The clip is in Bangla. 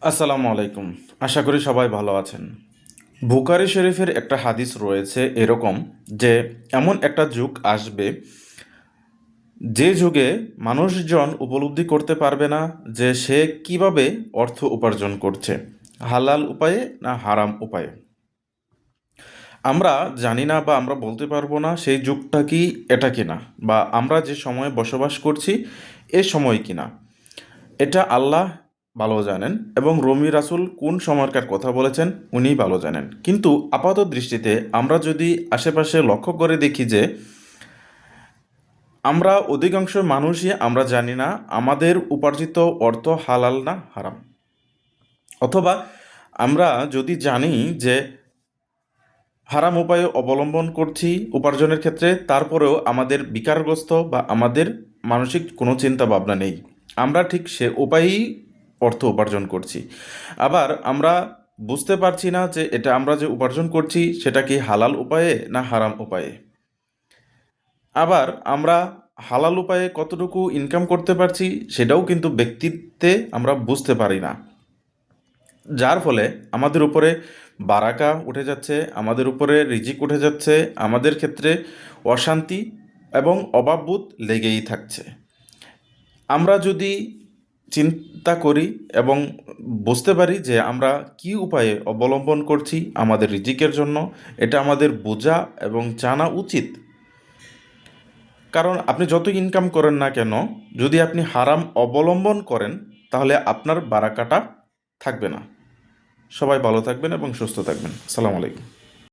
আসসালামু আলাইকুম। আশা করি সবাই ভালো আছেন। বুখারী শরীফের একটা হাদিস রয়েছে এরকম যে এমন একটা যুগ আসবে যে যুগে মানুষজন উপলব্ধি করতে পারবে না যে সে কিভাবে অর্থ উপার্জন করছে, হালাল উপায়ে না হারাম উপায়ে। আমরা জানি না বা আমরা বলতে পারবো না সেই যুগটা কি, এটা কিনা, বা আমরা যে সময়ে বসবাস করছি এ সময় কিনা। এটা আল্লাহ ভালো জানেন এবং রমি রাসূল কোন সময়কার কথা বলেছেন উনিই ভালো জানেন। কিন্তু আপাত দৃষ্টিতে আমরা যদি আশেপাশে লক্ষ্য করে দেখি যে আমরা অধিকাংশ মানুষই আমরা জানি না আমাদের উপার্জিত অর্থ হালাল না হারাম। অথবা আমরা যদি জানি যে হারাম উপায়ে অবলম্বন করছি উপার্জনের ক্ষেত্রে, তারপরেও আমাদের বিকারগ্রস্ত বা আমাদের মানসিক কোনো চিন্তা ভাবনা নেই, আমরা ঠিক সে উপায়েই অর্থ উপার্জন করছি। আবার আমরা বুঝতে পারছি না যে এটা আমরা যে উপার্জন করছি সেটা কি হালাল উপায়ে না হারাম উপায়ে। আবার আমরা হালাল উপায়ে কতটুকু ইনকাম করতে পারছি সেটাও কিন্তু ব্যক্তিত্বে আমরা বুঝতে পারি না, যার ফলে আমাদের উপরে বারাকা উঠে যাচ্ছে, আমাদের উপরে রিজিক উঠে যাচ্ছে, আমাদের ক্ষেত্রে অশান্তি এবং অভাববোধ লেগেই থাকছে। আমরা যদি চিন্তা করি এবং বুঝতে পারি যে আমরা কি উপায়ে অবলম্বন করছি আমাদের রিজিকের জন্য, এটা আমাদের বোঝা এবং জানা উচিত। কারণ আপনি যত ইনকাম করেন না কেন, যদি আপনি হারাম অবলম্বন করেন তাহলে আপনার বারাকাটা থাকবে না। সবাই ভালো থাকবেন এবং সুস্থ থাকবেন। আসসালামু আলাইকুম।